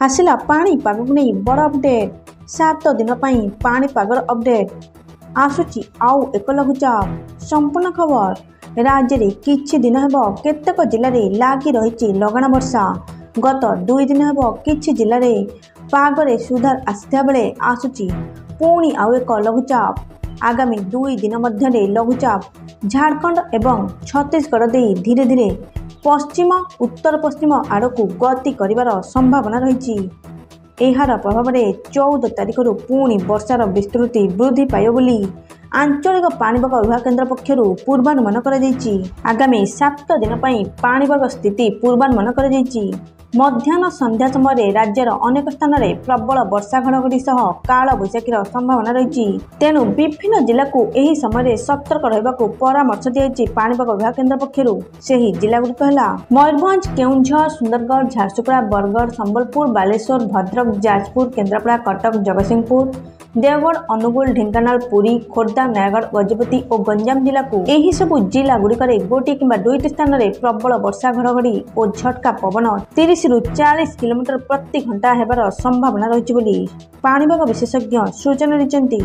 आसिला पाणीपाग को नहीं बड़ अपडेट 7 दिन पाणीपागर अपडेट आसुची आउ एक लघुचाप संपूर्ण खबर राज्य में किछि दिन हेब केतेक जिले में लागी रही लगाण वर्षा गत 2 दिन हेब किछि जिले में पागरे सुधार आसिथा बेले आसुची पुणी आउ एक लघुचाप आगामी 2 दिन मध्य लघुचाप झारखंड एवं छत्तीसगढ़ दे धीरे धीरे पश्चिम उत्तर पश्चिम आड़क गति कर संभावना रही। यार प्रभाव में 14 तारिख पुणी वर्षार विस्तृति वृद्धि पाइब बोली आंचलिक पाणीपाग विभाग केन्द्र पक्षर पूर्वानुमान कर आगामी 7 दिन पाणीपाग स्थिति पूर्वानुमान कर मध्याह्न संध्या समय राज्यर अनेक स्थान में प्रबल वर्षा घड़घड़ी सह काल बैशाखीर संभावना रही तेणु विभिन्न जिला को यह समय सतर्क रहा परामर्श दी पाणीपाग विभाग केन्द्र पक्षर से जिलागुड़िक है मयूरभंज केउंझर सुंदरगढ़ झारसुगुड़ा बरगढ़ संबलपुर बालेश्वर भद्रक जाजपुर केन्द्रापड़ा कटक जगतसिंहपुर देवगढ़ अनुगुल ढेंकानाल पुरी खोर्धा नयागढ़ गजपति और गंजाम जिला को यही सबु जिला गुड़िक गोटे कि 2टी स्थान में प्रबल वर्षा घड़घड़ी और झटका पवन 30 ରୁ 40 किलोमीटर प्रति घंटा हेबार संभावना रही पाणीपाग विशेषज्ञ सूचना दी।